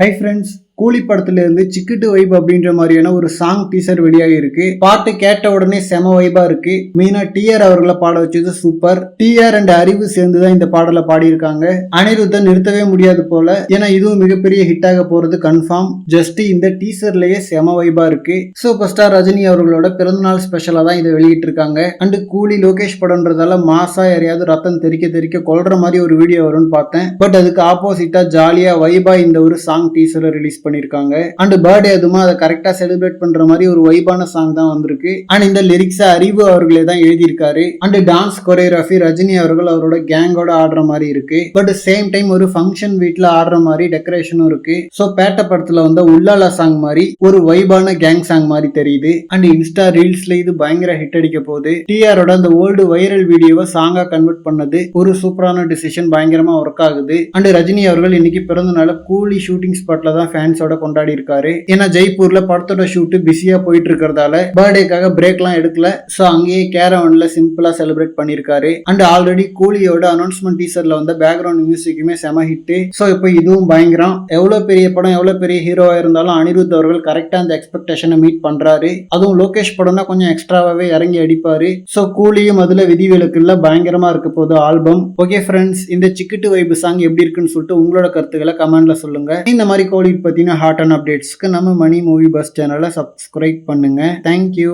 Hi friends, கூலி படத்துல இருந்து சிக்கிட்டு வைப் அப்படின்ற மாதிரியான ஒரு சாங் டீசர் வெளியாகி இருக்கு. பாட்டு கேட்ட உடனே செம வைபா இருக்கு. மெயினா டிஆர் அவர்களை பாட வச்சது சூப்பர். டிஆர் அண்ட் அறிவு சேர்ந்துதான் இந்த பாடலை பாடியிருக்காங்க. அனிருத்தை நிறுத்தவே முடியாது போல, ஏன்னா இதுவும் மிகப்பெரிய ஹிட் ஆக போறது கன்ஃபார்ம். ஜஸ்ட் இந்த டீசர்லயே செம வைபா இருக்கு. சூப்பர் ஸ்டார் ரஜினி அவர்களோட பிறந்தநாள் ஸ்பெஷலா தான் இதை வெளியிட்டு இருக்காங்க. அண்ட் கூலி லோகேஷ் படம்ன்றதால மாசா யாரையாவது ரத்தம் தெறிக்க கொல்ற மாதிரி ஒரு வீடியோ வரும்னு பார்த்தேன். பட் அதுக்கு ஆப்போசிட்டா ஜாலியா வைபா இந்த ஒரு சாங் டீசரை ரிலீஸ் பண்ணிருக்காங்க. அண்ட் பர்த்டே அதுமா அதை கரெக்டா செலிப்ரேட் பண்ற மாதிரி ஒரு வைபான சாங் தான் வந்திருக்கு. அண்ட் இந்த லிரிக்ஸ் அறிவு அவர்களே தான் எழுதியிருக்காரு. அண்ட் டான்ஸ் கொரியோகிராஃபி ரஜினி அவர்கள் அவரோட கேங்கோட ஆடுற மாதிரி இருக்கு. பட் சேம் டைம் ஒரு ஃபங்க்ஷன் வீட்ல ஆடுற மாதிரி டெக்கரேஷனும் இருக்கு. சோ பேட்ட படத்துல வந்த உள்ளாலா சாங் மாதிரி ஒரு வைபான கேங் சாங் மாதிரி தெரியுது. அண்ட் இன்ஸ்டா ரீல்ஸ்ல இது பயங்கர ஹிட் அடிக்க போகுது. டிஆரோட அந்த ஓல்டு வைரல் வீடியோவை சாங்கா கன்வெர்ட் பண்ணது ஒரு சூப்பரான டிசிஷன், பயங்கரமா ஒர்க் ஆகுது. அண்ட் ரஜினி அவர்கள் இன்னைக்கு பிறந்தநாள கூலி ஷூட்டிங் ஸ்பாட்ல தான் ஃபேன்ஸோட கொண்டாடி இருக்காரு. ஏன்னா ஜெய்ப்பூர்ல படத்தோட ஷூட் பிஸியா போயிட்டு இருக்கிறதால பர்த்டேக்காக பிரேக் எல்லாம் எடுக்கல. சோ அங்கேயே கேரவன்ல சிம்பிளா செலிப்ரேட் பண்ணிருக்காரு. அண்ட் ஆல்ரெடி கூலியோட அனௌன்ஸ்மெண்ட் டீசர்ல வந்த பேக்ரவுண்ட் மியூசிக்குமே செம ஹிட். சோ இப்போ இதுவும் பயங்கரம். எவ்வளவு பெரிய படம், எவ்வளவு பெரிய ஹீரோவா இருந்தாலும் அனிருத் அவர்கள் கரெக்டா அந்த எக்ஸ்பெக்டேஷனை மீட் பண்றாரு. அதுவும் லோகேஷ் படம்னா கொஞ்சம் எக்ஸ்ட்ராவே இறங்கி அடிப்பாரு. சோ கூலியும் அதுல விதிவிலக்குல பயங்கரமா இருக்க போது ஆல்பம். ஓகே ஃப்ரெண்ட்ஸ், இந்த சிக்கிட்டு வைப் சாங் எப்படி இருக்குன்னு சொல்லிட்டு உங்களோட கருத்துக்களை கமெண்ட்ல சொல்லுங்க. இந்த மாதிரி கோலிட் பத்தின ஹாட் அண்ட் அப்டேட்ஸ்க்கு நம்ம மணி மூவி பஸ் சேனலை சப்ஸ்கிரைப் பண்ணுங்க. தேங்க்யூ.